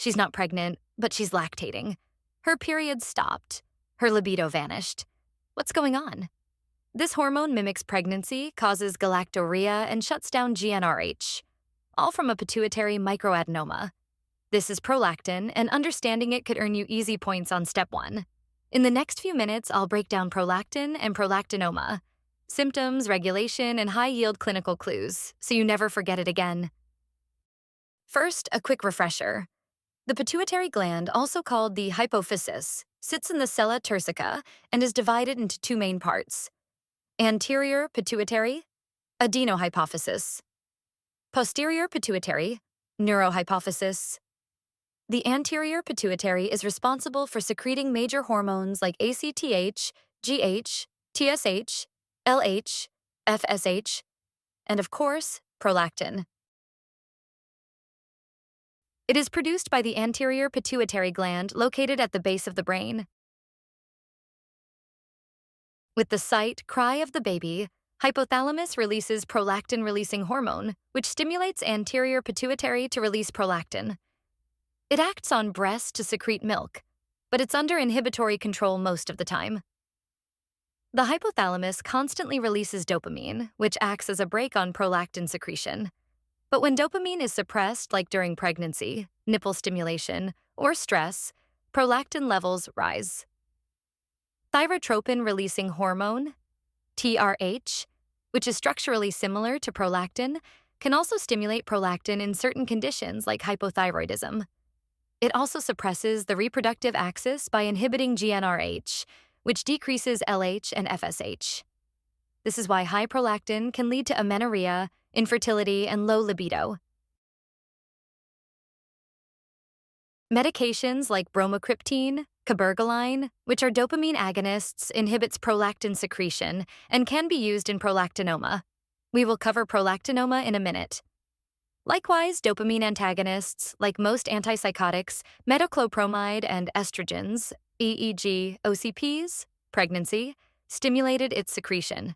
She's not pregnant, but she's lactating. Her period stopped. Her libido vanished. What's going on? This hormone mimics pregnancy, causes galactorrhea, and shuts down GnRH, all from a pituitary microadenoma. This is prolactin, and understanding it could earn you easy points on step 1. In the next few minutes, I'll break down prolactin and prolactinoma, symptoms, regulation, and high-yield clinical clues, so you never forget it again. First, a quick refresher. The pituitary gland, also called the hypophysis, sits in the sella turcica and is divided into 2 main parts: anterior pituitary, adenohypophysis; posterior pituitary, neurohypophysis. The anterior pituitary is responsible for secreting major hormones like ACTH, GH, TSH, LH, FSH, and of course, prolactin. It is produced by the anterior pituitary gland located at the base of the brain. With the sight, cry of the baby, hypothalamus releases prolactin-releasing hormone, which stimulates anterior pituitary to release prolactin. It acts on breast to secrete milk, but it's under inhibitory control most of the time. The hypothalamus constantly releases dopamine, which acts as a brake on prolactin secretion. But when dopamine is suppressed, like during pregnancy, nipple stimulation, or stress, prolactin levels rise. Thyrotropin-releasing hormone, TRH, which is structurally similar to prolactin, can also stimulate prolactin in certain conditions like hypothyroidism. It also suppresses the reproductive axis by inhibiting GnRH, which decreases LH and FSH. This is why high prolactin can lead to amenorrhea, infertility, and low libido. Medications like bromocriptine, cabergoline, which are dopamine agonists, inhibits prolactin secretion and can be used in prolactinoma. We will cover prolactinoma in a minute. Likewise, dopamine antagonists, like most antipsychotics, metoclopramide and estrogens, EEG, OCPs, pregnancy, stimulated its secretion.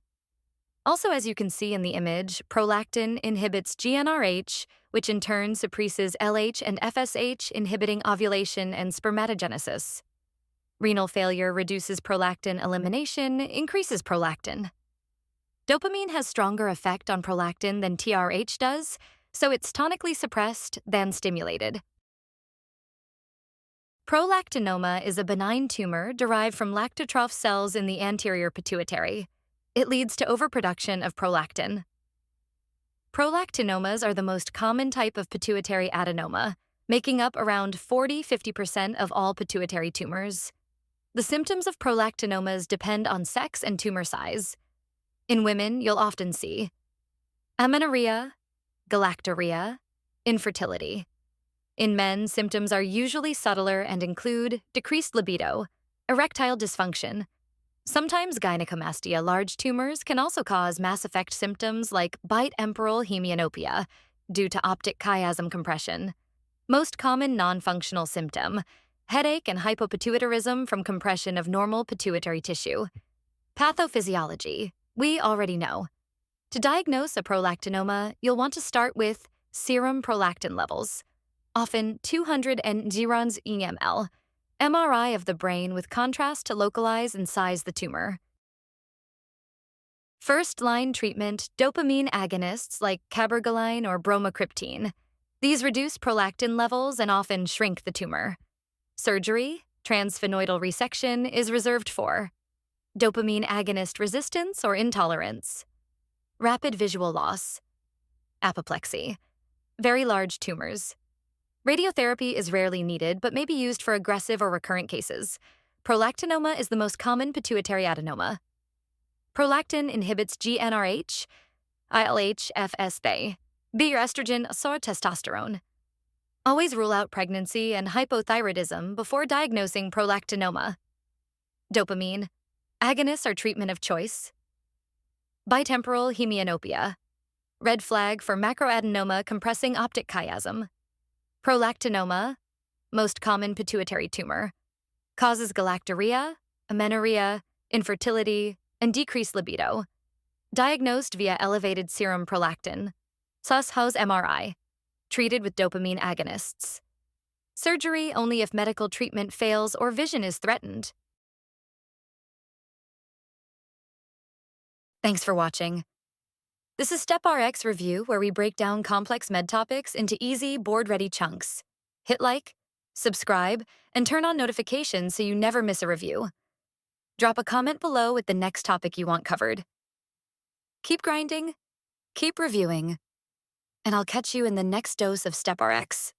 Also, as you can see in the image, prolactin inhibits GnRH, which in turn suppresses LH and FSH, inhibiting ovulation and spermatogenesis. Renal failure reduces prolactin elimination, increases prolactin. Dopamine has stronger effect on prolactin than TRH does, so it's tonically suppressed than stimulated. Prolactinoma is a benign tumor derived from lactotroph cells in the anterior pituitary. It leads to overproduction of prolactin. Prolactinomas are the most common type of pituitary adenoma, making up around 40–50% of all pituitary tumors. The symptoms of prolactinomas depend on sex and tumor size. In women, you'll often see amenorrhea, galactorrhea, infertility. In men, symptoms are usually subtler and include decreased libido, erectile dysfunction. Sometimes gynecomastia large tumors can also cause mass effect symptoms like bitemporal hemianopia due to optic chiasm compression. Most common non-functional symptom: headache and hypopituitarism from compression of normal pituitary tissue. Pathophysiology: we already know. To diagnose a prolactinoma, you'll want to start with serum prolactin levels, often 200 mg/ml, MRI of the brain with contrast to localize and size the tumor. First-line treatment: dopamine agonists like cabergoline or bromocriptine. These reduce prolactin levels and often shrink the tumor. Surgery, transsphenoidal resection, is reserved for dopamine agonist resistance or intolerance, rapid visual loss, apoplexy, very large tumors. Radiotherapy is rarely needed but may be used for aggressive or recurrent cases. Prolactinoma is the most common pituitary adenoma. Prolactin inhibits GnRH, ILH, FSH, be your estrogen or testosterone. Always rule out pregnancy and hypothyroidism before diagnosing prolactinoma. Dopamine agonists are treatment of choice. Bitemporal hemianopia, red flag for macroadenoma compressing optic chiasm. Prolactinoma, most common pituitary tumor, causes galactorrhea, amenorrhea, infertility, and decreased libido. Diagnosed via elevated serum prolactin, sus Hose MRI, treated with dopamine agonists. Surgery only if medical treatment fails or vision is threatened. Thanks for watching. This is StepRx Review, where we break down complex med topics into easy, board-ready chunks. Hit like, subscribe, and turn on notifications so you never miss a review. Drop a comment below with the next topic you want covered. Keep grinding, keep reviewing, and I'll catch you in the next dose of StepRx.